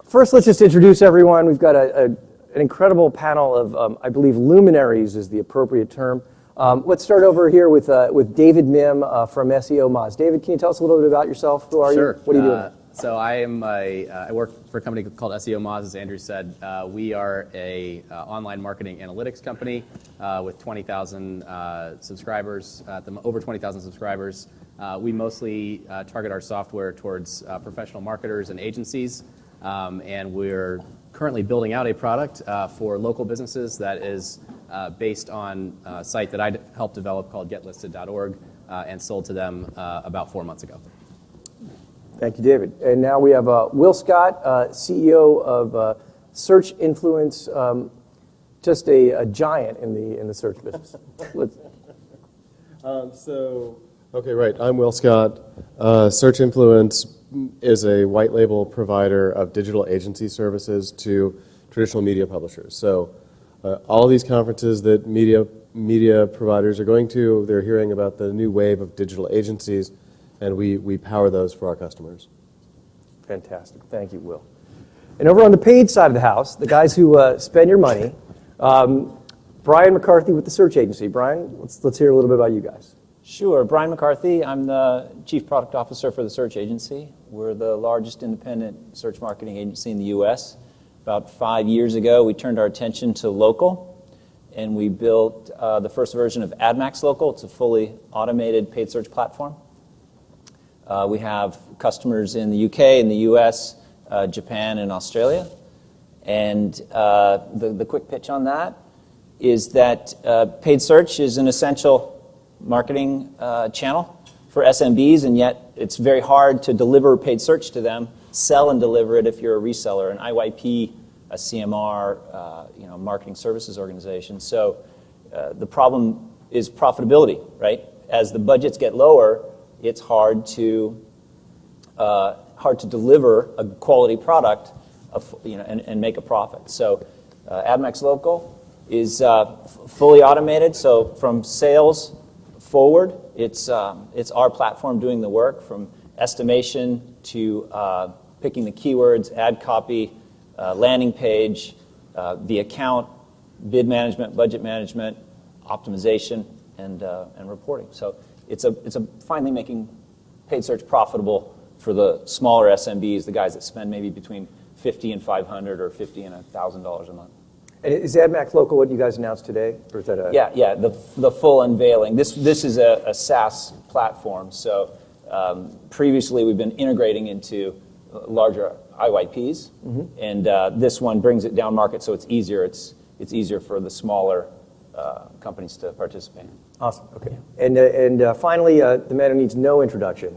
First, let's just introduce everyone. We've got an incredible panel of, I believe, luminaries is the appropriate term. Let's start over here with David Mim from SEO Moz. David, can you tell us a little bit about yourself? Who are you? What are you doing? So I work for a company called SEO Moz, as Andrew said. We are a online marketing analytics company with 20,000 subscribers, over 20,000 subscribers. We mostly target our software towards professional marketers and agencies, and we're currently building out a product for local businesses that is based on a site that I helped develop called getlisted.org and sold to them about 4 months ago. Thank you, David. And now we have Will Scott, CEO of Search Influence, just a giant in the search business. Okay, right. I'm Will Scott. Search Influence is a white label provider of digital agency services to traditional media publishers. So all these conferences that media providers are going to, they're hearing about the new wave of digital agencies, and we power those for our customers. Fantastic. Thank you, Will. And over on the paid side of the house, the guys who spend your money, Brian McCarthy with the search agency. Brian, let's hear a little bit about you guys. Sure. Brian McCarthy. I'm the Chief Product Officer for the search agency. We're the largest independent search marketing agency in the U.S. About 5 years ago, we turned our attention to local, and we built the first version of AdMax Local. It's a fully automated paid search platform. We have customers in the UK, in the US, Japan, and Australia. And the quick pitch on that is that paid search is an essential marketing channel for SMBs, and yet it's very hard to deliver paid search to them, sell and deliver it if you're a reseller, an IYP, a CMR, marketing services organization. So the problem is profitability, right? As the budgets get lower, it's hard to deliver a quality product, and make a profit. So, AdMax Local is fully automated. So from sales forward, it's our platform doing the work, from estimation to picking the keywords, ad copy, landing page, the account, bid management, budget management, optimization, and reporting. So it's finally making paid search profitable for the smaller SMBs, the guys that spend maybe between $50 and $500 or $50 and $1,000 a month. And is AdMax Local what you guys announced today, or is that a... Yeah, the full unveiling. This is a SaaS platform. So previously we've been integrating into larger IYPs, and this one brings it down market, so it's easier. It's easier for the smaller companies to participate. Awesome. Okay. And finally, the man who needs no introduction,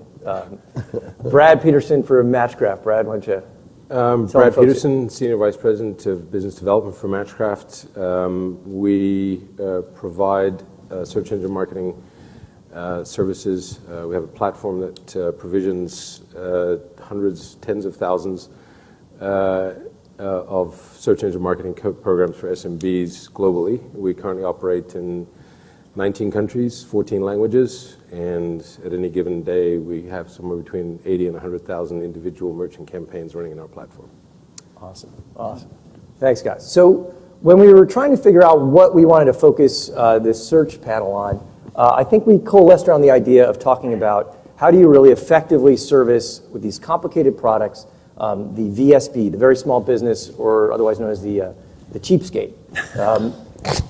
Brad Peterson for Matchcraft. Brad, why don't you? Brad Peterson, Senior Vice President of Business Development for Matchcraft. We provide search engine marketing services. We have a platform that provisions hundreds, tens of thousands of search engine marketing programs for SMBs globally. We currently operate in 19 countries, 14 languages, and at any given day, we have somewhere between 80 and 100,000 individual merchant campaigns running in our platform. Awesome. Thanks, guys. So when we were trying to figure out what we wanted to focus this search panel on, I think we coalesced around the idea of talking about how do you really effectively service, with these complicated products, the VSB, the very small business, or otherwise known as the cheapskate.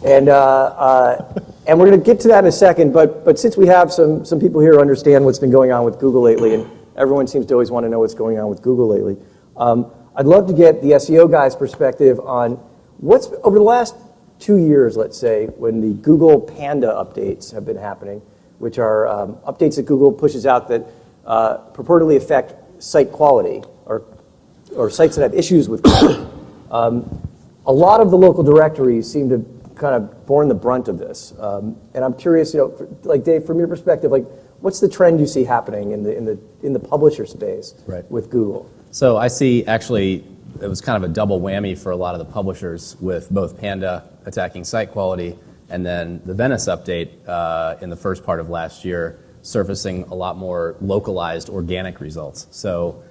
And we're going to get to that in a second, but since we have some people here who understand what's been going on with Google lately, and everyone seems to always want to know what's going on with Google lately, I'd love to get the SEO guy's perspective on what's, over the last 2 years, let's say, when the Google Panda updates have been happening, which are updates that Google pushes out that purportedly affect site quality, or sites that have issues with quality. A lot of the local directories seem to kind of borne the brunt of this, and I'm curious, like Dave, from your perspective, like what's the trend you see happening in the publisher space with Google? So I see actually it was kind of a double whammy for a lot of the publishers, with both Panda attacking site quality and then the Venice update in the first part of last year surfacing a lot more localized organic results. So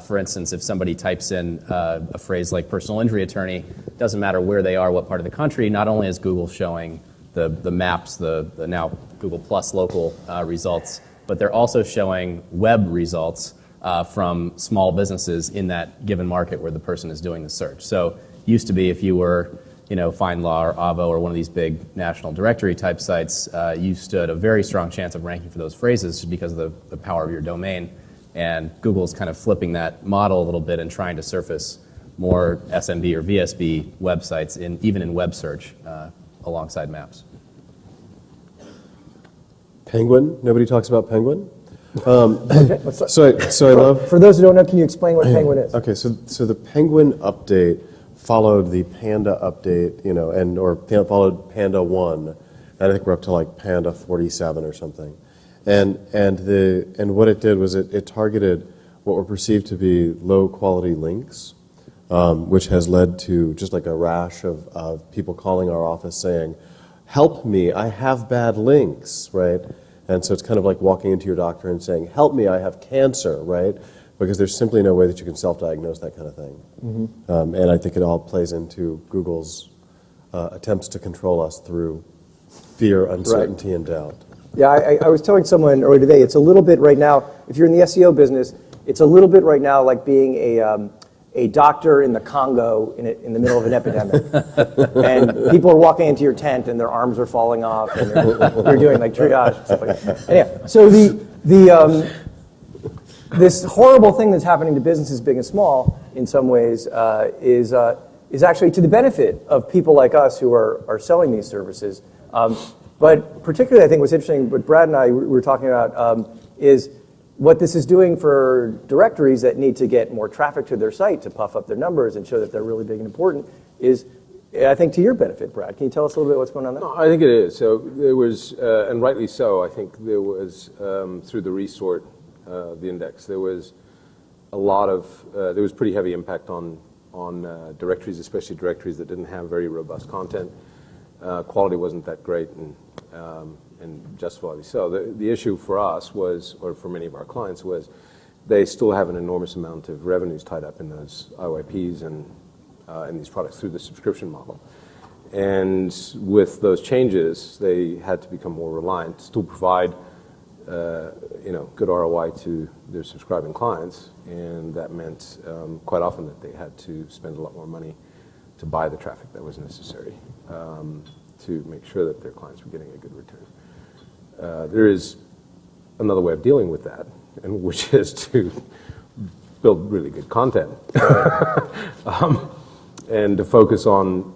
For instance, if somebody types in a phrase like personal injury attorney, it doesn't matter where they are, what part of the country, not only is Google showing the maps, the now Google Plus local results, but they're also showing web results from small businesses in that given market where the person is doing the search. So used to be if you were FindLaw or Avvo or one of these big national directory type sites, you stood a very strong chance of ranking for those phrases just because of the power of your domain. And Google's kind of flipping that model a little bit and trying to surface more SMB or VSB websites even in web search alongside maps. Penguin. Nobody talks about Penguin. Okay, So I love. For those who don't know, can you explain what Penguin is? Okay, so the Penguin update followed the Panda update, followed Panda 1, and I think we're up to like Panda 47 or something. And what it did was it targeted what were perceived to be low quality links, which has led to just like a rash of people calling our office saying, "Help me, I have bad links," right? And so it's kind of like walking into your doctor and saying, "Help me, I have cancer," right? Because there's simply no way that you can self-diagnose that kind of thing. Mm-hmm. And I think it all plays into Google's attempts to control us through fear, uncertainty, and doubt. Yeah, I was telling someone earlier today, it's a little bit right now, if you're in the SEO business, it's a little bit right now like being a doctor in the Congo in the middle of an epidemic. And people are walking into your tent and their arms are falling off and you're doing like triage and stuff like that. Anyway, so this horrible thing that's happening to businesses big and small in some ways is actually to the benefit of people like us who are selling these services. But particularly I think what's interesting, what Brad and I were talking about is what this is doing for directories that need to get more traffic to their site to puff up their numbers and show that they're really big and important is, I think, to your benefit, Brad. Can you tell us a little bit what's going on there? No, I think it is. So there was, and rightly so, I think there was, through the resort, the index, there was a lot of, there was pretty heavy impact on directories, especially directories that didn't have very robust content. Quality wasn't that great, and justifiably so. The issue for us was, or for many of our clients, was they still have an enormous amount of revenues tied up in those IYPs and these products through the subscription model. And with those changes, they had to become more reliant, still provide good ROI to their subscribing clients, and that meant quite often that they had to spend a lot more money to buy the traffic that was necessary to make sure that their clients were getting a good return. There is another way of dealing with that, and which is to build really good content and to focus on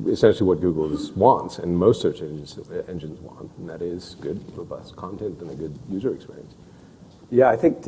essentially what Google wants and most search engines want, and that is good, robust content and a good user experience. Yeah, I think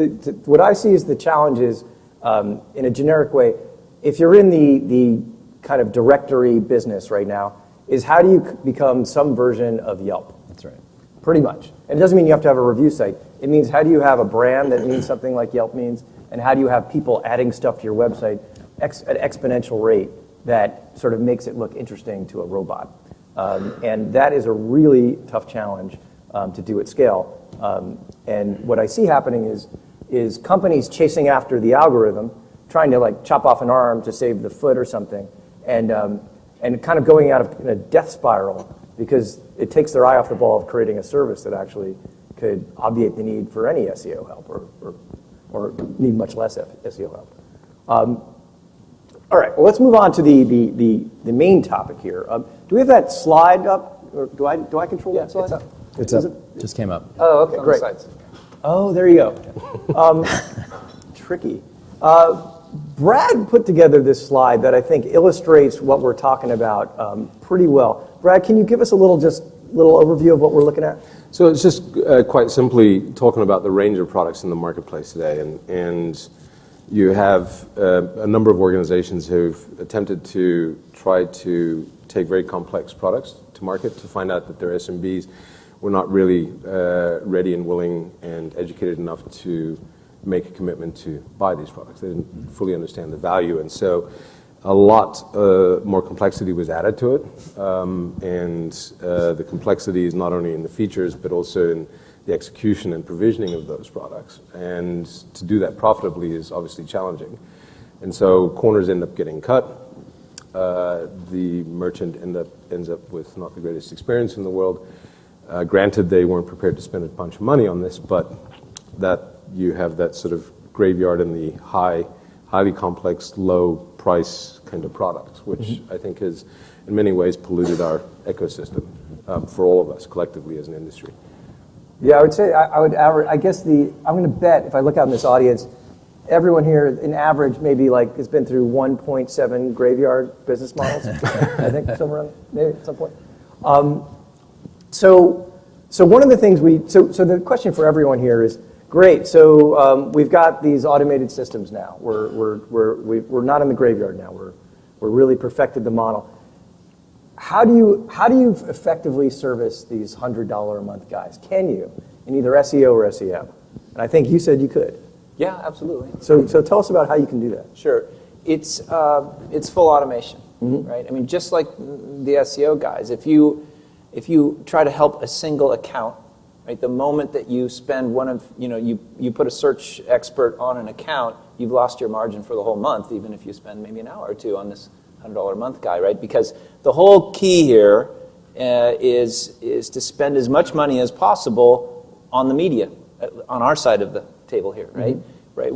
what I see is the challenge is, in a generic way, if you're in the kind of directory business right now, is how do you become some version of Yelp? That's right. Pretty much. And it doesn't mean you have to have a review site. It means how do you have a brand that means something like Yelp means, and how do you have people adding stuff to your website at an exponential rate that sort of makes it look interesting to a robot. And that is a really tough challenge to do at scale. And what I see happening is companies chasing after the algorithm, trying to like chop off an arm to save the foot or something, and kind of going out of in a death spiral because it takes their eye off the ball of creating a service that actually could obviate the need for any SEO help or need much less SEO help. All right, well, let's move on to the main topic here. Do we have that slide up? Or do I control that slide? It's up. Just came up. Oh, okay, great. Oh, there you go. Tricky. Brad put together this slide that I think illustrates what we're talking about pretty well. Brad, can you give us a little overview of what we're looking at? So it's just quite simply talking about the range of products in the marketplace today, and you have a number of organizations who've attempted to try to take very complex products to market to find out that their SMBs were not really ready and willing and educated enough to make a commitment to buy these products. They didn't fully understand the value, and so a lot more complexity was added to it, and the complexity is not only in the features but also in the execution and provisioning of those products. And to do that profitably is obviously challenging. And so corners end up getting cut. The merchant ends up with not the greatest experience in the world. Granted, they weren't prepared to spend a bunch of money on this, but that you have that sort of graveyard in the highly complex, low price kind of products, which I think has in many ways polluted our ecosystem for all of us collectively as an industry. Yeah, I would say I would average. I guess I'm going to bet if I look out in this audience, everyone here, in average, maybe like has been through 1.7 graveyard business models. I think somewhere maybe at some point. So one of the things so the question for everyone here is, great. So we've got these automated systems now. We're not in the graveyard now. We're really perfected the model. How do you effectively service these $100 a month guys? Can you in either SEO or SEM? And I think you said you could. Yeah, absolutely. So tell us about how you can do that. Sure. It's full automation, right? I mean, just like the SEO guys, if you try to help a single account, right, the moment that you spend you put a search expert on an account, you've lost your margin for the whole month, even if you spend maybe an hour or two on this $100 a month guy, right? Because the whole key here is to spend as much money as possible on the media, on our side of the table here, right? Right,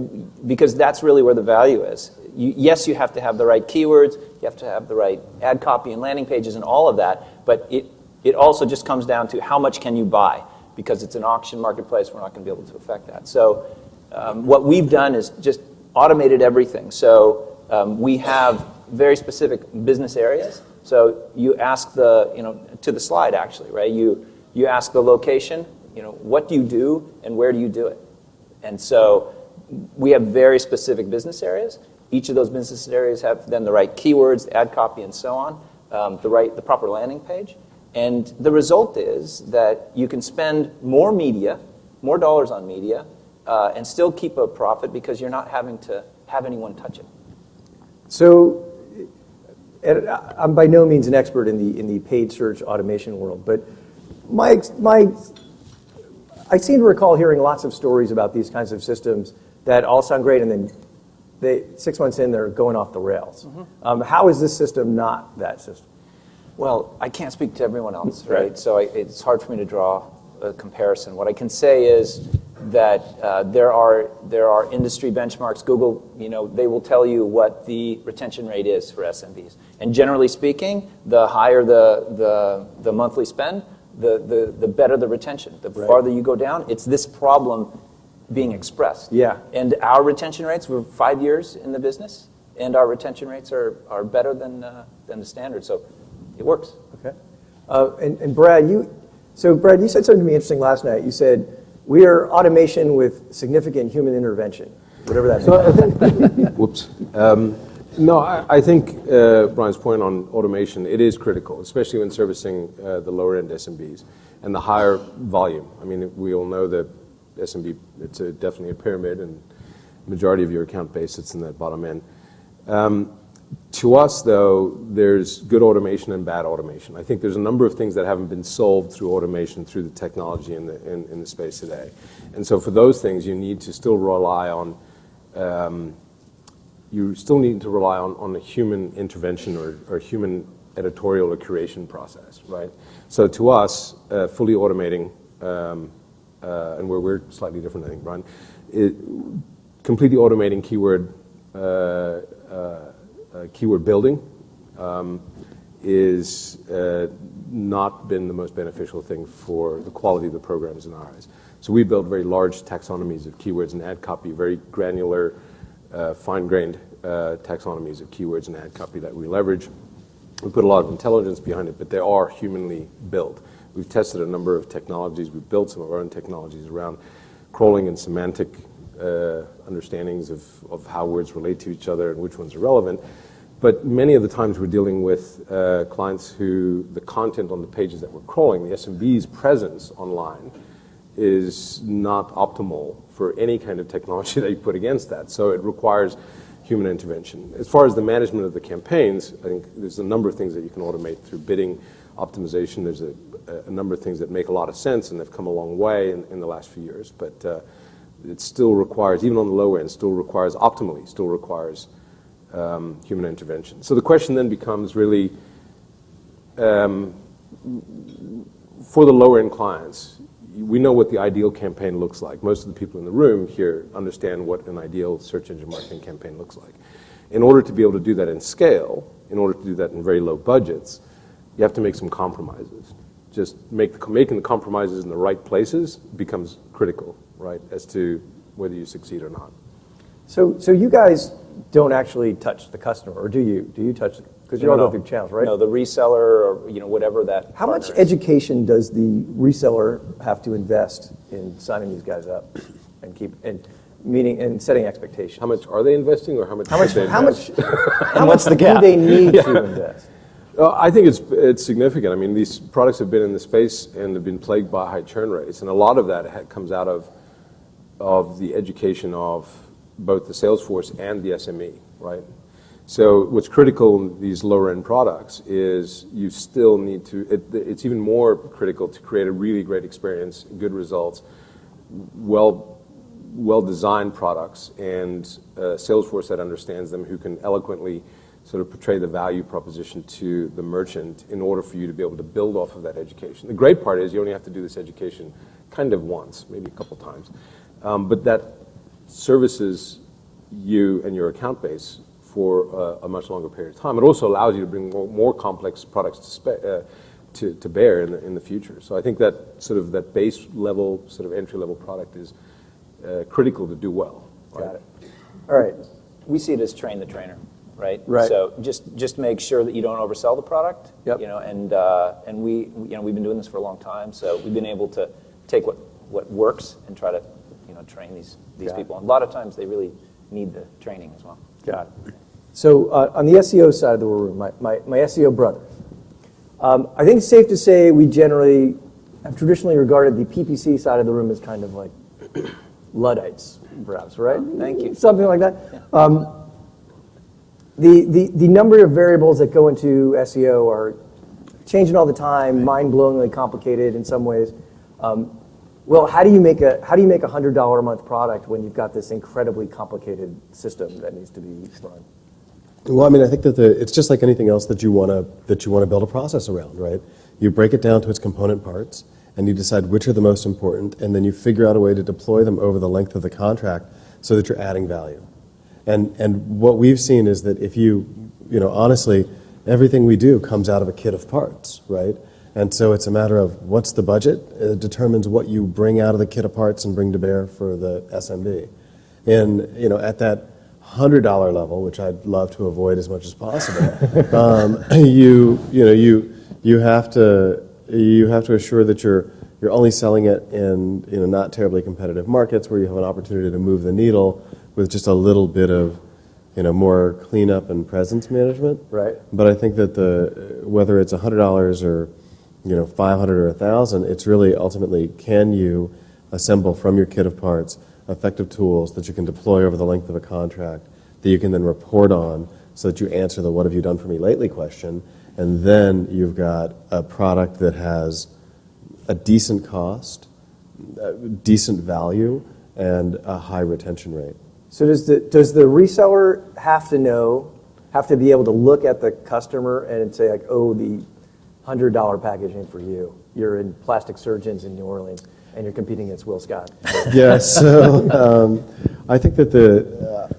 because that's really where the value is. Yes, you have to have the right keywords, you have to have the right ad copy and landing pages and all of that, but it also just comes down to how much can you buy, because it's an auction marketplace, we're not going to be able to affect that. So what we've done is just automated everything. So we have very specific business areas. So you ask to the slide actually, right? You ask the location, what do you do and where do you do it? And so we have very specific business areas. Each of those business areas have then the right keywords, ad copy, and so on, the proper landing page. And the result is that you can spend more dollars on media, and still keep a profit because you're not having to have anyone touch it. So I'm by no means an expert in the paid search automation world, but I seem to recall hearing lots of stories about these kinds of systems that all sound great, and then 6 months in, they're going off the rails. How is this system not that system? Well, I can't speak to everyone else, right? So it's hard for me to draw a comparison. What I can say is that there are industry benchmarks. Google, they will tell you what the retention rate is for SMBs. And generally speaking, the higher the monthly spend, the better the retention. The farther you go down, it's this problem being expressed. Yeah. And our retention rates, we're 5 years in the business, and our retention rates are better than the standard. So it works. Okay. And Brad, you said something to me interesting last night. You said, we are automation with significant human intervention, whatever that means. Whoops. No, I think Brian's point on automation, it is critical, especially when servicing the lower-end SMBs and the higher volume. I mean, we all know that SMB, it's definitely a pyramid, and the majority of your account base sits in that bottom end. To us, though, there's good automation and bad automation. I think there's a number of things that haven't been solved through automation, through the technology in the space today. And so for those things, you need to still rely on a human intervention or human editorial or curation process, right? So to us, fully automating, and we're slightly different, I think, Brian, completely automating keyword building is not been the most beneficial thing for the quality of the programs in our eyes. So we build very large taxonomies of keywords and ad copy, very granular, fine-grained taxonomies of keywords and ad copy that we leverage. We put a lot of intelligence behind it, but they are humanly built. We've tested a number of technologies. We've built some of our own technologies around crawling and semantic understandings of how words relate to each other and which ones are relevant. But many of the times we're dealing with clients who the content on the pages that we're crawling, the SMB's presence online, is not optimal for any kind of technology that you put against that. So it requires human intervention. As far as the management of the campaigns, I think there's a number of things that you can automate through bidding optimization. There's a number of things that make a lot of sense, and they've come a long way in the last few years. But it still requires, even on the lower end, still requires human intervention. So the question then becomes really, for the lower end clients, we know what the ideal campaign looks like. Most of the people in the room here understand what an ideal search engine marketing campaign looks like. In order to be able to do that in scale, in order to do that in very low budgets, you have to make some compromises. Just making the compromises in the right places becomes critical, right, as to whether you succeed or not. So you guys don't actually touch the customer, or do you? Do you touch? Because you're all go through channels, right? No, the reseller, or whatever that. How much education does the reseller have to invest in signing these guys up and meeting and setting expectations? How much are they investing, or how much? How much? And what's the gap? Do they need to invest? I think it's significant. I mean, these products have been in the space and have been plagued by high churn rates, and a lot of that comes out of the education of both the sales force and the SME, right? So what's critical in these lower-end products is you still need to, it's even more critical to create a really great experience, good results, well-designed products, and a sales force that understands them, who can eloquently sort of portray the value proposition to the merchant in order for you to be able to build off of that education. The great part is you only have to do this education kind of once, maybe a couple times, but that services you and your account base for a much longer period of time. It also allows you to bring more complex products to bear in the future. So I think that sort of that base level, sort of entry level product is critical to do well. Right? Got it. All right. We see it as train the trainer, right? Right. So just make sure that you don't oversell the product. Yep. And we've been doing this for a long time, so we've been able to take what works and try to train these people. And a lot of times they really need the training as well. Got it. So on the SEO side of the room, my SEO brother, I think it's safe to say we generally have traditionally regarded the PPC side of the room as kind of like Luddites, perhaps, right? Thank you. Something like that. Yeah. The number of variables that go into SEO are changing all the time, mind-blowingly complicated in some ways. Well, how do you make a $100 a month product when you've got this incredibly complicated system that needs to be run? Well, I mean, I think that it's just like anything else that you want to build a process around, right? You break it down to its component parts, and you decide which are the most important, and then you figure out a way to deploy them over the length of the contract so that you're adding value. And what we've seen is that if honestly, everything we do comes out of a kit of parts, right? And so it's a matter of what's the budget. It determines what you bring out of the kit of parts and bring to bear for the SMB. And at that $100 level, which I'd love to avoid as much as possible, you have to assure that you're only selling it in not terribly competitive markets where you have an opportunity to move the needle with just a little bit of more cleanup and presence management. Right. But I think that whether it's $100 or $500 or $1,000, it's really ultimately, can you assemble from your kit of parts effective tools that you can deploy over the length of a contract that you can then report on so that you answer the "what have you done for me lately" question, and then you've got a product that has a decent cost, decent value, and a high retention rate. So does the reseller have to be able to look at the customer and say like, oh, the $100 package ain't for you. You're in plastic surgeons in New Orleans, and you're competing against Will Scott. Yeah, so I think that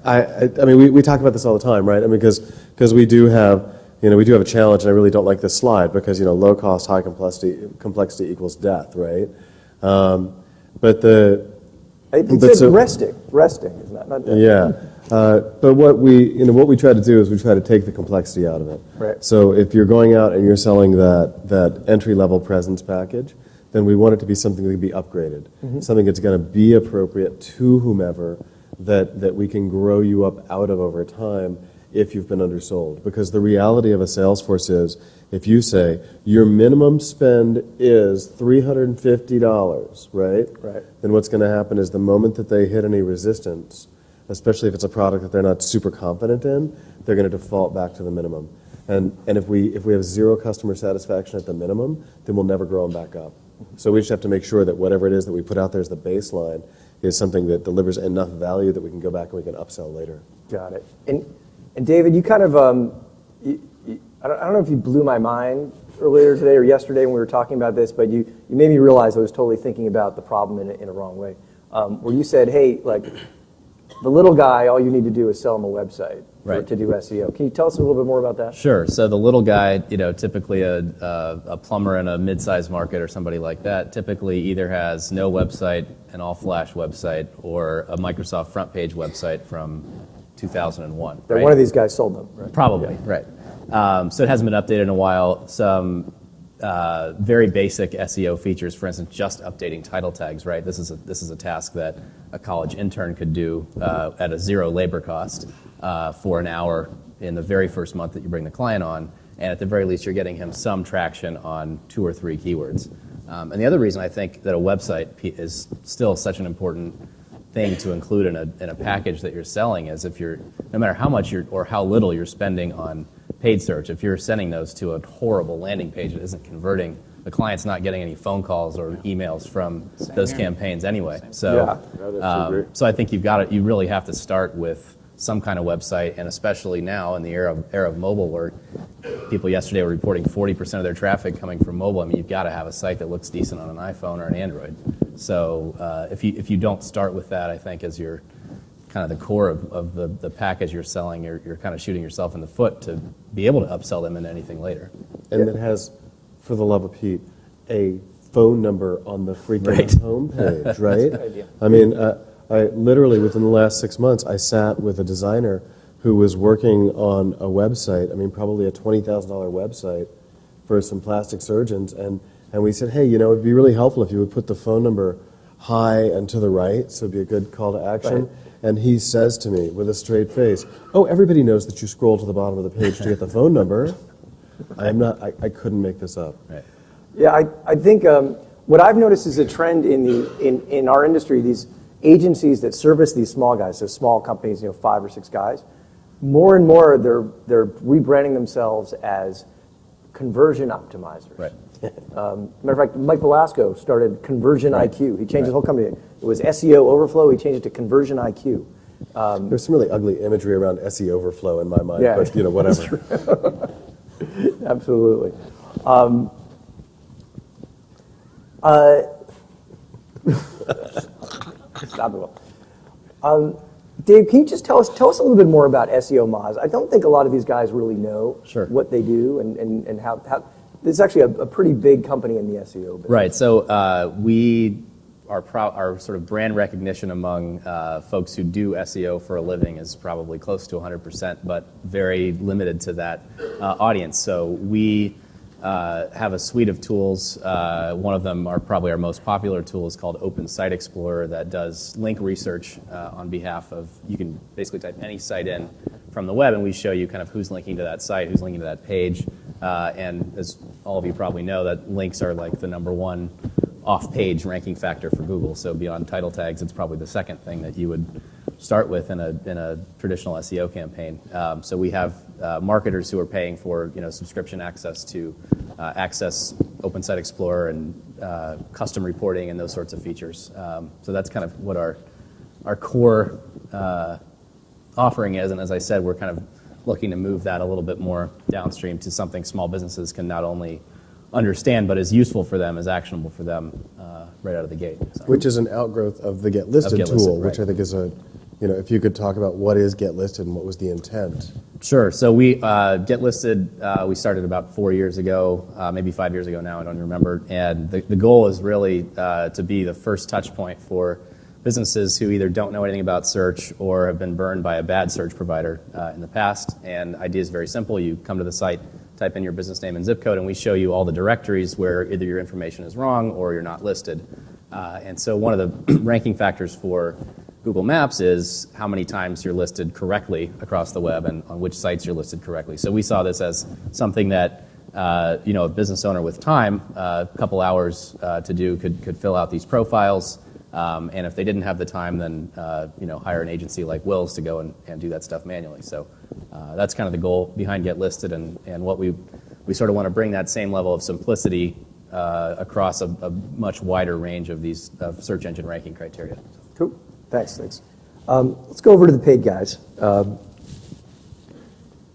I mean, we talk about this all the time, right? I mean, because we do have a challenge, and I really don't like this slide because low cost, high complexity equals death, right? But resting is not death. Yeah. But what we try to do is we try to take the complexity out of it. Right. So if you're going out and you're selling that entry-level presence package, then we want it to be something that can be upgraded, something that's going to be appropriate to whomever that we can grow you up out of over time if you've been undersold. Because the reality of a sales force is, if you say your minimum spend is $350, right? Right. Then what's going to happen is the moment that they hit any resistance, especially if it's a product that they're not super confident in, they're going to default back to the minimum. And if we have zero customer satisfaction at the minimum, then we'll never grow them back up. So we just have to make sure that whatever it is that we put out there as the baseline is something that delivers enough value that we can go back and we can upsell later. Got it. And David, you kind of, I don't know if you blew my mind earlier today or yesterday when we were talking about this, but you made me realize I was totally thinking about the problem in a wrong way. Where you said, hey, like, the little guy, all you need to do is sell him a website to do SEO. Can you tell us a little bit more about that? Sure. So the little guy, typically a plumber in a mid-sized market or somebody like that, typically either has no website, an all-flash website, or a Microsoft front page website from 2001. That right? one of these guys sold them, right? Probably, right. So it hasn't been updated in a while. Some very basic SEO features, for instance, just updating title tags, right? This is a task that a college intern could do at a zero labor cost for an hour in the very first month that you bring the client on, and at the very least you're getting him some traction on 2 or 3 keywords. And the other reason I think that a website is still such an important thing to include in a package that you're selling is if you're, no matter how much or how little you're spending on paid search, if you're sending those to a horrible landing page that isn't converting, the client's not getting any phone calls or emails from those campaigns anyway. So, so I think you really have to start with some kind of website, and especially now in the era of mobile, where people yesterday were reporting 40% of their traffic coming from mobile. I mean, you've got to have a site that looks decent on an iPhone or an Android. So if you don't start with that, I think as your kind of the core of the package you're selling, you're kind of shooting yourself in the foot to be able to upsell them into anything later. And it has, for the love of Pete, a phone number on the freaking homepage, right? I mean, I literally, within the last 6 months, I sat with a designer who was working on a website, I mean, probably a $20,000 website for some plastic surgeons, and we said, hey, it'd be really helpful if you would put the phone number high and to the right, so it'd be a good call to action. Right. And he says to me with a straight face, oh, everybody knows that you scroll to the bottom of the page to get the phone number. I couldn't make this up. Right. Yeah, I think what I've noticed is a trend in our industry, these agencies that service these small guys, so small companies, 5 or 6 guys, more and more they're rebranding themselves as conversion optimizers. Right. Matter of fact, Mike Velasco started Conversion IQ. He changed his whole company. It was SEO Overflow. He changed it to Conversion IQ. There's some really ugly imagery around SEO Overflow in my mind, but whatever. Absolutely. Stop it. Dave, can you just tell us a little bit more about SEO Moz? I don't think a lot of these guys really know what they do and how this is actually a pretty big company in the SEO business. Right. So we are our sort of brand recognition among folks who do SEO for a living is probably close to 100%, but very limited to that audience. So we have a suite of tools. One of them are probably our most popular tool is called Open Site Explorer that does link research on behalf of, you can basically type any site in from the web and we show you kind of who's linking to that site, who's linking to that page. And as all of you probably know, that links are like the #1 off-page ranking factor for Google. So beyond title tags, it's probably the second thing that you would start with in a traditional SEO campaign. So we have marketers who are paying for subscription access to access Open Site Explorer and custom reporting and those sorts of features. So that's kind of what our core offering is. And as I said, we're kind of looking to move that a little bit more downstream to something small businesses can not only understand, but is useful for them, is actionable for them right out of the gate. So. Which is an outgrowth of the Get Listed tool, which I think is if you could talk about what is Get Listed and what was the intent. Sure. So we Get Listed, we started about 4 years ago, maybe 5 years ago now, I don't remember. And the goal is really to be the first touch point for businesses who either don't know anything about search or have been burned by a bad search provider in the past. And the idea is very simple. You come to the site, type in your business name and zip code, and we show you all the directories where either your information is wrong or you're not listed. And so one of the ranking factors for Google Maps is how many times you're listed correctly across the web and on which sites you're listed correctly. So we saw this as something that a business owner with time, a couple hours to do, could fill out these profiles, And if they didn't have the time, then hire an agency like Will's to go and do that stuff manually. So that's kind of the goal behind Get Listed, and what we sort of want to bring that same level of simplicity across a much wider range of these search engine ranking criteria. Cool. Thanks. Let's go over to the paid guys.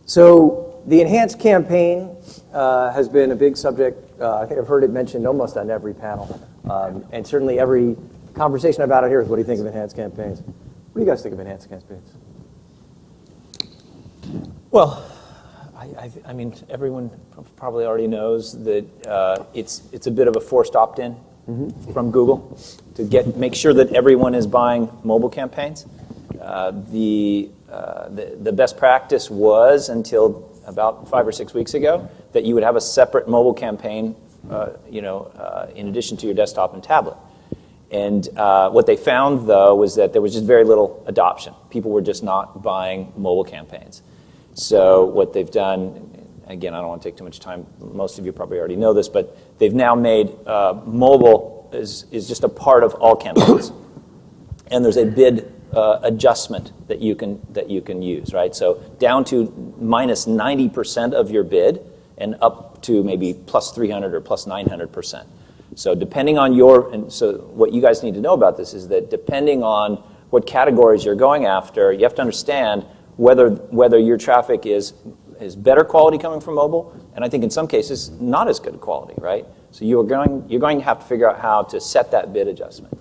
So the enhanced campaign has been a big subject. I think I've heard it mentioned almost on every panel. And certainly every conversation about it here is, what do you think of enhanced campaigns? What do you guys think of enhanced campaigns? Well, I mean, everyone probably already knows that it's a bit of a forced opt-in from Google to make sure that everyone is buying mobile campaigns. The best practice was, until about 5 or 6 weeks ago, that you would have a separate mobile campaign, in addition to your desktop and tablet. And what they found, though, was that there was just very little adoption. People were just not buying mobile campaigns. So what they've done, again, I don't want to take too much time. Most of you probably already know this, but they've now made mobile is just a part of all campaigns. And there's a bid adjustment that you can use, right? So down to minus 90% of your bid, and up to maybe plus 300 or plus 900%. So depending on so what you guys need to know about this is that depending on what categories you're going after, you have to understand whether your traffic is better quality coming from mobile, and I think in some cases not as good quality, right? So you're going to have to figure out how to set that bid adjustment.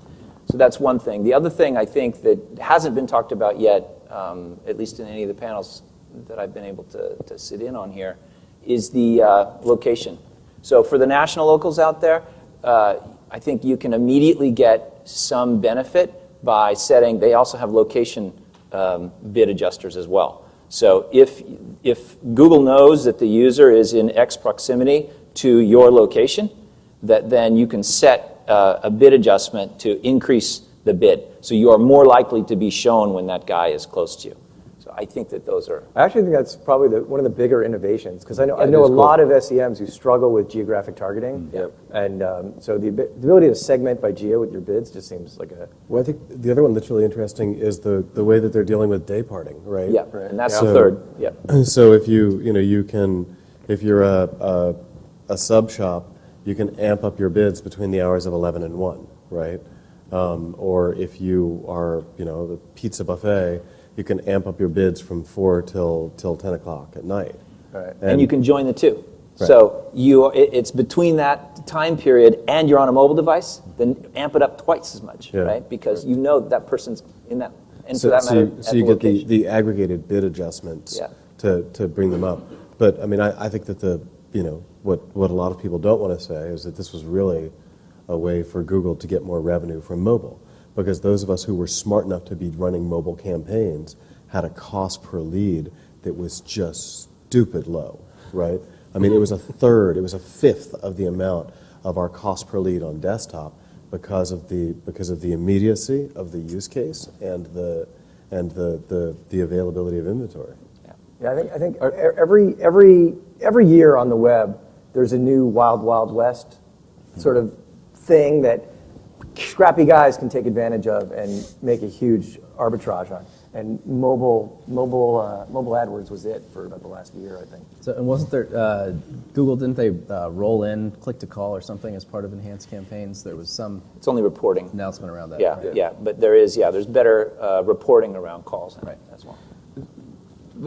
So that's one thing. The other thing I think that hasn't been talked about yet, at least in any of the panels that I've been able to sit in on here, is the location. So for the national locals out there, I think you can immediately get some benefit by setting, they also have location bid adjusters as well. So if Google knows that the user is in X proximity to your location, then you can set a bid adjustment to increase the bid. So you are more likely to be shown when that guy is close to you. So I think that those are... I actually think that's probably one of the bigger innovations, because I know a lot of SEMs who struggle with geographic targeting. Yep. And so the ability to segment by geo with your bids just seems like a... Well, I think the other one that's really interesting is the way that they're dealing with day parting, right? Yeah, right. And that's the third. Yeah. So if if you're a sub shop, you can amp up your bids between the hours of 11 and 1, right? Or if you are, the pizza buffet, you can amp up your bids from 4 till 10 o'clock at night. Right. And you can join the two. Right. So it's between that time period and you're on a mobile device, then amp it up twice as much, right? Because you know that person's in that, and for that matter, so you get the aggregated bid adjustments to bring them up. But I mean, I think that what a lot of people don't want to say is that this was really a way for Google to get more revenue from mobile, because those of us who were smart enough to be running mobile campaigns had a cost per lead that was just stupid low, right? I mean, it was a fifth of the amount of our cost per lead on desktop because of the immediacy of the use case and the availability of inventory. Yeah, I think every year on the web, there's a new Wild Wild West sort of thing that scrappy guys can take advantage of and make a huge arbitrage on. And mobile AdWords was it for about the last year, I think. So, and wasn't there Google? Didn't they roll in click to call or something as part of enhanced campaigns? There was some. It's only reporting. Announcement around that. Yeah. But there's better reporting around calls, right? As well.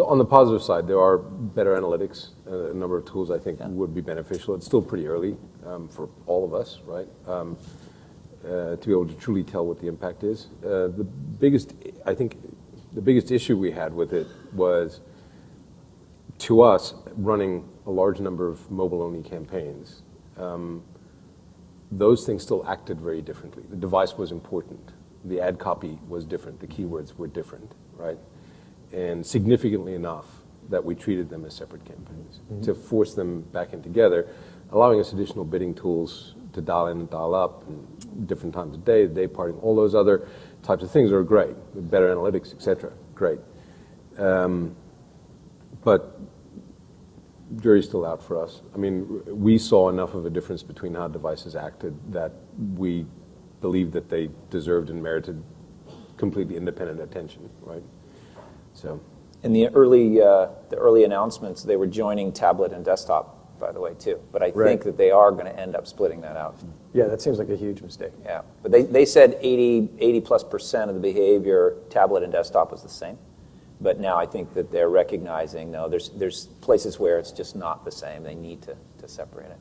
On the positive side, there are better analytics. A number of tools I think would be beneficial. It's still pretty early for all of us, right? To be able to truly tell what the impact is. The biggest issue we had with it was, to us, running a large number of mobile-only campaigns. Those things still acted very differently. The device was important. The ad copy was different. The keywords were different, right? And significantly enough that we treated them as separate campaigns to force them back in together, allowing us additional bidding tools to dial in and dial up, and different times of day parting, all those other types of things are great, with better analytics, etc. Great. But jury's still out for us. I mean, we saw enough of a difference between how devices acted that we believed that they deserved and merited completely independent attention, right? So, In the early announcements, they were joining tablet and desktop, by the way, too. But I think that they are going to end up splitting that out. Yeah, that seems like a huge mistake. Yeah, but they said 80+% of the behavior, tablet and desktop, was the same. But now I think that they're recognizing, no, there's places where it's just not the same. They need to separate it.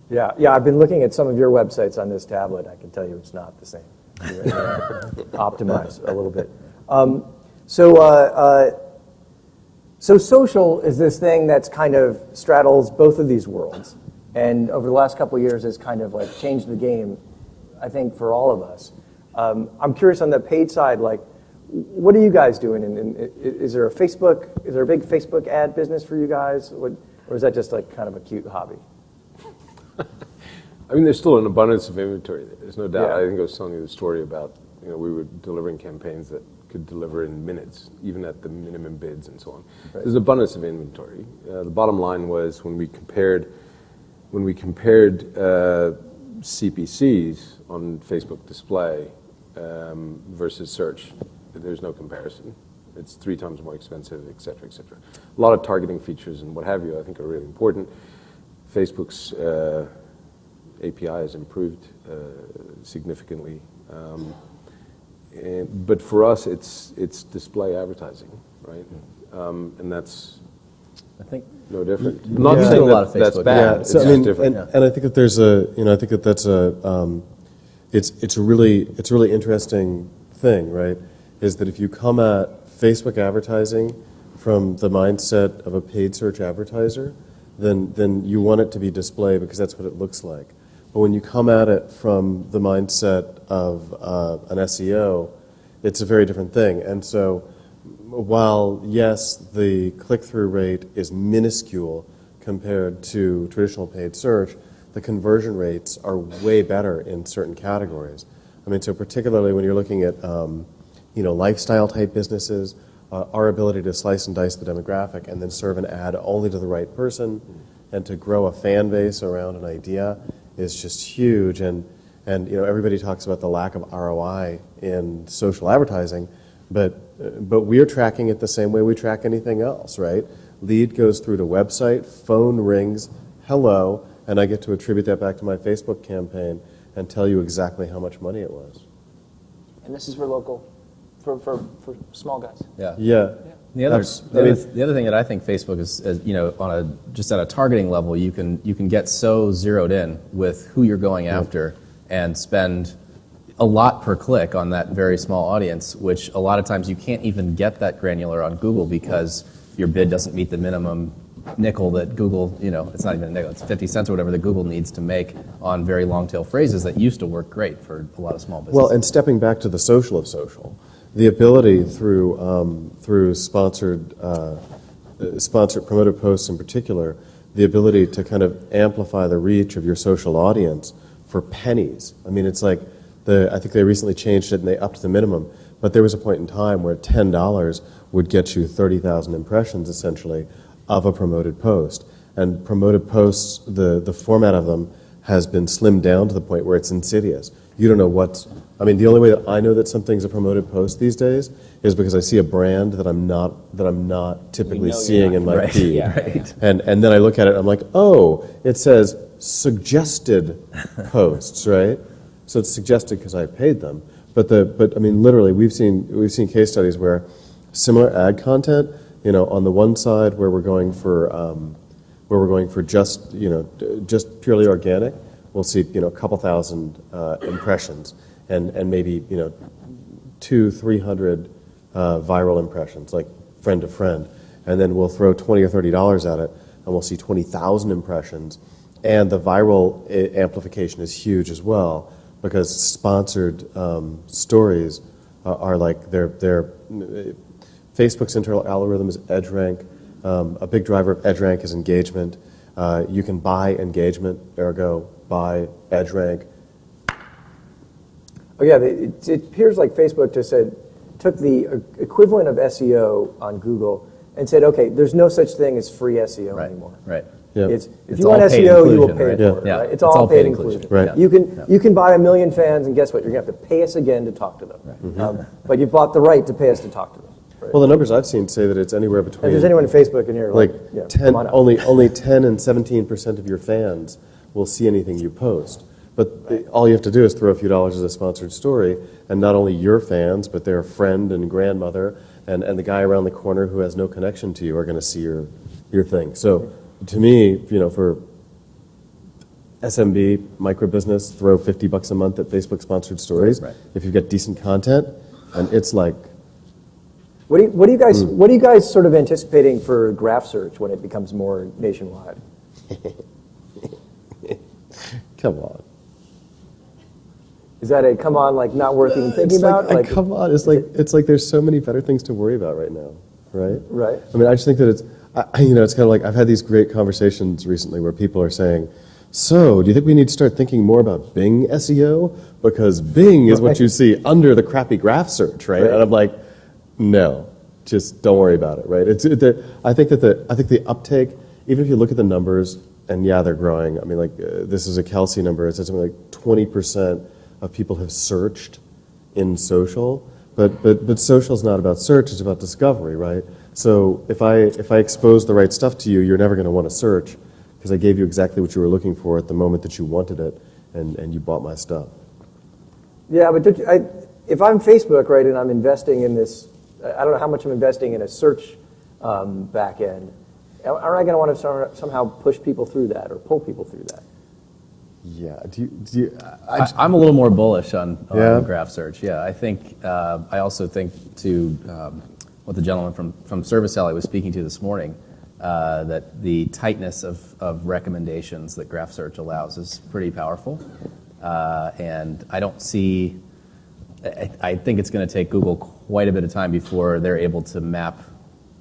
Yeah, I've been looking at some of your websites on this tablet. I can tell you it's not the same. Optimize a little bit. So social is this thing that's kind of straddles both of these worlds, and over the last couple of years has kind of like changed the game, I think, for all of us. I'm curious on the paid side, like, what are you guys doing? And is there a big Facebook ad business for you guys, or is that just like kind of a cute hobby? I mean, there's still an abundance of inventory. There's no doubt. Yeah. I think I was telling you the story about, we were delivering campaigns that could deliver in minutes, even at the minimum bids and so on. Right. There's an abundance of inventory. The bottom line was when we compared CPCs on Facebook display versus search, there's no comparison. It's 3 times more expensive, et cetera, et cetera. A lot of targeting features and what have you, I think, are really important. Facebook's API has improved significantly. But for us, it's display advertising, right? And that's, I think, no different. Yeah. I'm not Yeah. saying A lot of that's Facebook. bad. Yeah, It's so I just mean, different. and I think that there's I think that that's it's a really interesting thing, right? Is that if you come at Facebook advertising from the mindset of a paid search advertiser, then you want it to be display because that's what it looks like. But when you come at it from the mindset of an SEO, it's a very different thing. And so while, yes, the click-through rate is minuscule compared to traditional paid search, the conversion rates are way better in certain categories. I mean, so particularly when you're looking at lifestyle-type businesses, our ability to slice and dice the demographic and then serve an ad only to the right person and to grow a fan base around an idea is just huge. And everybody talks about the lack of ROI in social advertising, but we're tracking it the same way we track anything else, right? Lead goes through to website, phone rings, hello, and I get to attribute that back to my Facebook campaign and tell you exactly how much money it was. And this is for local, for small guys. Yeah. The other thing that I think Facebook is just at a targeting level, you can get so zeroed in with who you're going after and spend a lot per click on that very small audience, which a lot of times you can't even get that granular on Google because your bid doesn't meet the minimum nickel that Google, it's not even a nickel, it's 50 cents or whatever that Google needs to make on very long tail phrases that used to work great for a lot of small businesses. Well, and stepping back to the social of social, the ability through sponsored promoted posts in particular, the ability to kind of amplify the reach of your social audience for pennies. I mean, it's like I think they recently changed it and they upped the minimum, but there was a point in time where $10 would get you 30,000 impressions essentially of a promoted post. And promoted posts, the format of them has been slimmed down to the point where it's insidious. You don't know the only way that I know that something's a promoted post these days is because I see a brand that I'm not typically seeing in my feed. Yeah, right. And then I look at it and I'm like, oh, it says suggested posts, right? So it's suggested because I paid them. But I mean, literally, we've seen case studies where similar ad content, on the one side where we're going for just purely organic, we'll see a couple thousand impressions and maybe 200-300 viral impressions, like friend to friend, and then we'll throw $20 or $30 at it, and we'll see 20,000 impressions, and the viral amplification is huge as well because sponsored stories are like they're Facebook's internal algorithm is EdgeRank. A big driver of EdgeRank is engagement. You can buy engagement, ergo buy EdgeRank. Oh yeah, it appears like Facebook just took the equivalent of SEO on Google and said, okay, there's no such thing as free SEO anymore. Right. Yeah. If It's you want all paid SEO, you will inclusion, pay right? for it. Yeah. Right? It's It's all paid inclusion. Right. You can buy 1 million fans, and guess what? You're going to have to pay us again to talk to them. But you've bought the right to pay us to talk to them. Right? Well, the numbers I've seen say that it's anywhere between. If there's anyone on Facebook in here, like yeah, 10, come on up. only 10 and 17% of your fans will see anything you post. But all you have to do is throw a few dollars as a sponsored story, and not only your fans, but their friend and grandmother and the guy around the corner who has no connection to you are going to see your thing. So to me, for SMB, micro business, throw $50 a month at Facebook sponsored stories. Right. If you've got decent content, and it's like, What are you guys sort of anticipating for graph search when it becomes more nationwide? come on. Is that a come on, like not worth even thinking It's like, about? come on, it's like there's so many better things to worry about right now, right? Right. I mean, I just think that it's kind of like I've had these great conversations recently where people are saying, so, do you think we need to start thinking more about Bing SEO? Because Bing is what you see under the crappy graph search, right? And I'm like, no, just don't worry about it, right? I think the uptake, even if you look at the numbers, and yeah, they're growing. I mean, like this is a Kelsey number. It says something like 20% of people have searched in social, but social's not about search; it's about discovery, right? So if I expose the right stuff to you, you're never going to want to search because I gave you exactly what you were looking for at the moment that you wanted it, and you bought my stuff. Yeah, but if I'm Facebook, right, and I'm investing in this, I don't know how much I'm investing in a search back end. Aren't I going to want to somehow push people through that or pull people through that? Yeah. I'm a little more bullish on Yeah? graph search. Yeah, I also think to what the gentleman from Service Alley was speaking to this morning, that the tightness of recommendations that graph search allows is pretty powerful. And I don't see, I think it's going to take Google quite a bit of time before they're able to map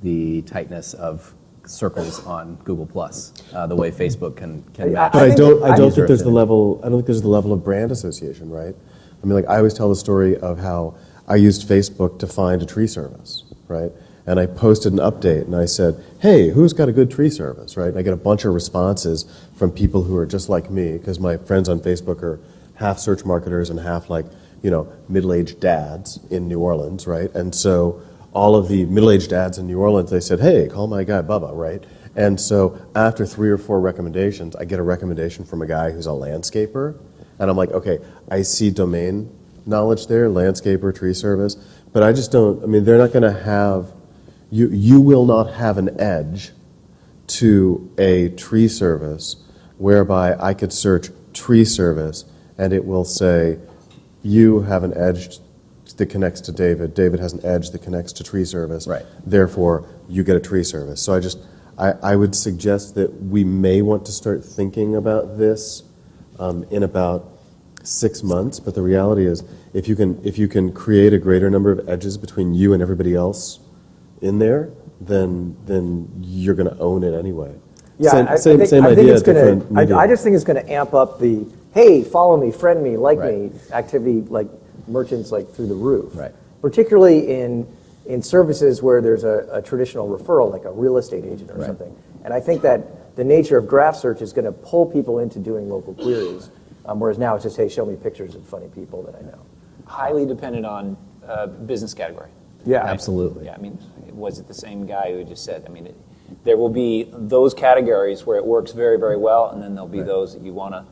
the tightness of circles on Google Plus, the way Facebook can map. But I don't user think there's the affinity. level. I don't think there's the level of brand association, right? I mean, like I always tell the story of how I used Facebook to find a tree service, right? And I posted an update, and I said, "Hey, who's got a good tree service?" Right? And I get a bunch of responses from people who are just like me, because my friends on Facebook are half search marketers and half like middle-aged dads in New Orleans, right? And so all of the middle-aged dads in New Orleans, they said, "Hey, call my guy Bubba," right? And so after 3 or 4 recommendations, I get a recommendation from a guy who's a landscaper, and I'm like, okay, I see domain knowledge there, landscaper, tree service, but I just don't. I mean, they're not going to have. You will not have an edge to a tree service whereby I could search tree service and it will say, you have an edge that connects to David. David has an edge that connects to tree service. Right. Therefore, you get a tree service. So I would suggest that we may want to start thinking about this in about 6 months. But the reality is, if you can create a greater number of edges between you and everybody else in there, then you're going to own it anyway. Yeah, Same idea, different medium. I just think it's going to amp up the, hey, follow me, friend me, like me activity, like merchants like through the roof. Right. Particularly in services where there's a traditional referral, like a real estate agent or something. And I think that the nature of graph search is going to pull people into doing local queries, whereas now it's just, hey, show me pictures of funny people that I know. Highly dependent on business category. Yeah, Absolutely. Yeah, I mean, was it the same guy who just said? I mean, there will be those categories where it works very, very well, and then there'll be those that you want to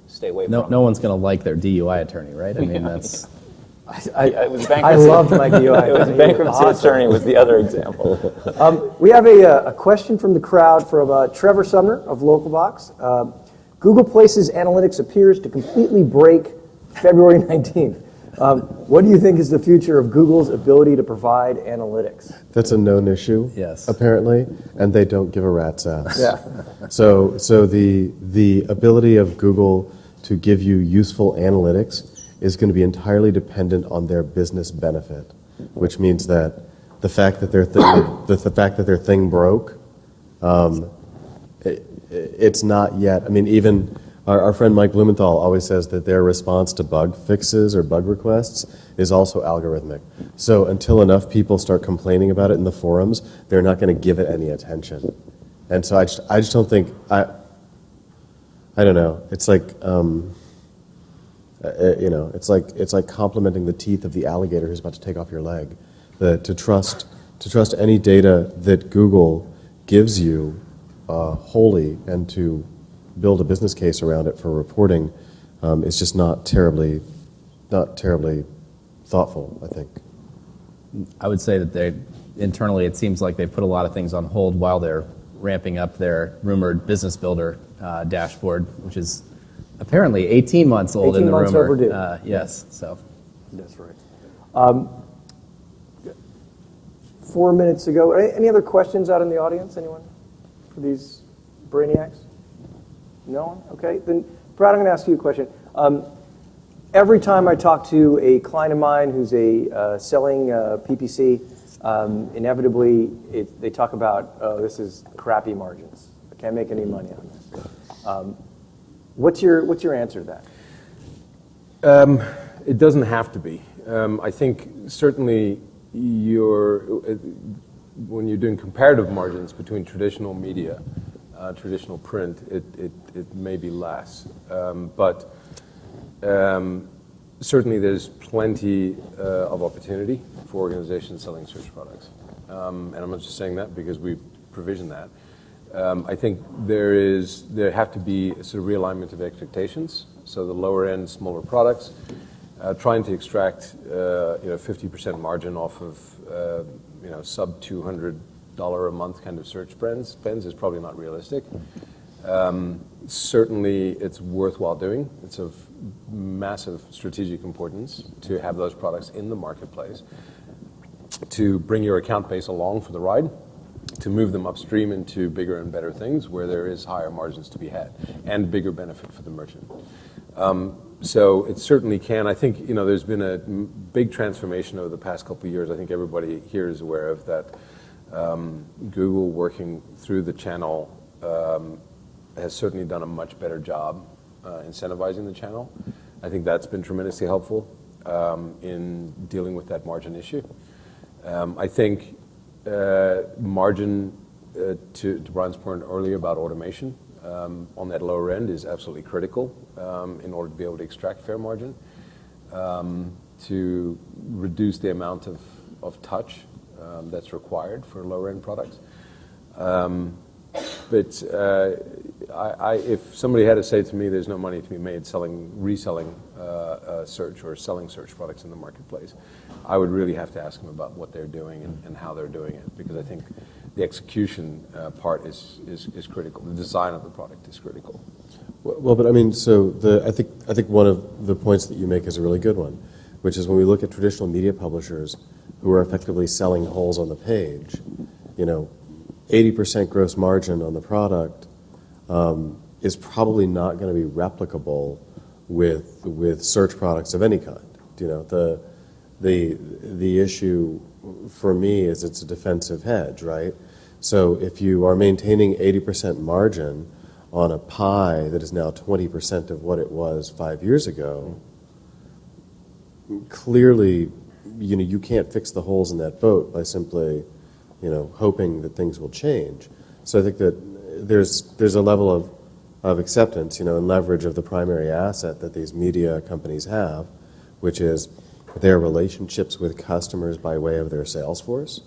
stay away from. No one's going to like their DUI attorney, right? I mean, that's It was bankruptcy. I loved my DUI. It was bankruptcy attorney was the other example. We have a question from the crowd from Trevor Sumner of LocalVox. Google Places analytics appears to completely break February 19th. What do you think is the future of Google's ability to provide analytics? That's a known issue, Yes. apparently, and they don't give a rat's ass. Yeah. So the ability of Google to give you useful analytics is going to be entirely dependent on their business benefit, which means that the fact that their thing broke, it's not yet. I mean, even our friend Mike Blumenthal always says that their response to bug fixes or bug requests is also algorithmic. So until enough people start complaining about it in the forums, they're not going to give it any attention. And so I just don't think, I don't know, it's like, it's like complimenting the teeth of the alligator who's about to take off your leg. To trust any data that Google gives you wholly and to build a business case around it for reporting is just not terribly thoughtful, I think. I would say that internally it seems like they've put a lot of things on hold while they're ramping up their rumored business builder dashboard, which is apparently 18 months old 18 in the months rumor. overdue. Yes, so. That's right. 4 minutes ago, any other questions out in the audience? Anyone for these brainiacs? No one? Okay. Then, Brad, I'm going to ask you a question. Every time I talk to a client of mine who's selling PPC, inevitably they talk about, oh, this is crappy margins. I can't make any money on this. What's your answer to that? It doesn't have to be. I think certainly when you're doing comparative margins between traditional media, traditional print, it may be less. But certainly there's plenty of opportunity for organizations selling search products. And I'm not just saying that because we provision that. I think there have to be a sort of realignment of expectations. So the lower end, smaller products, trying to extract 50% margin off of sub $200 a month kind of search spends is probably not realistic. Certainly it's worthwhile doing. It's of massive strategic importance to have those products in the marketplace, to bring your account base along for the ride, to move them upstream into bigger and better things where there is higher margins to be had and bigger benefit for the merchant. So it certainly can. I think there's been a big transformation over the past couple of years. I think everybody here is aware of that. Google working through the channel has certainly done a much better job incentivizing the channel. I think that's been tremendously helpful in dealing with that margin issue. I think margin, to Brian's point earlier about automation, on that lower end is absolutely critical in order to be able to extract fair margin, to reduce the amount of touch that's required for lower end products. But if somebody had to say to me there's no money to be made reselling search or selling search products in the marketplace, I would really have to ask them about what they're doing and how they're doing it, because I think the execution part is critical. The design of the product is critical. Well, but I mean, so I think one of the points that you make is a really good one, which is when we look at traditional media publishers who are effectively selling holes on the page, 80% gross margin on the product is probably not going to be replicable with search products of any kind. The issue for me is it's a defensive hedge, right? So if you are maintaining 80% margin on a pie that is now 20% of what it was 5 years ago, clearly, you can't fix the holes in that boat by simply, hoping that things will change. So I think that there's a level of acceptance, and leverage of the primary asset that these media companies have, which is their relationships with customers by way of their sales force,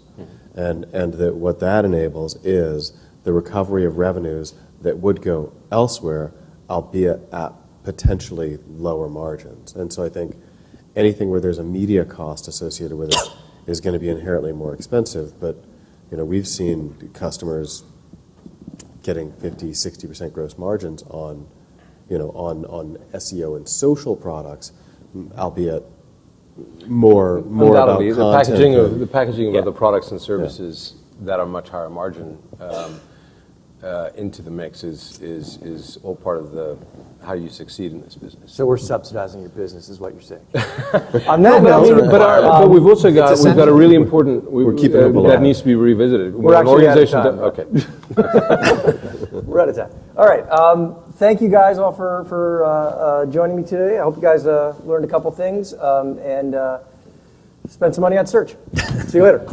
and that what that enables is the recovery of revenues that would go elsewhere, albeit at potentially lower margins. And so I think anything where there's a media cost associated with it is going to be inherently more expensive. But we've seen customers getting 50, 60% gross margins on SEO and social products, albeit more about the content. the packaging of other products and services that are much higher margin into the mix is all part of how you succeed in this business. So we're subsidizing your business, is what you're saying. On that note, but we've also got a really important that needs to be revisited. We're actually out of time. Okay. We're out of time. All right. Thank you guys all for joining me today. I hope you guys learned a couple things and spend some money on search. See you later.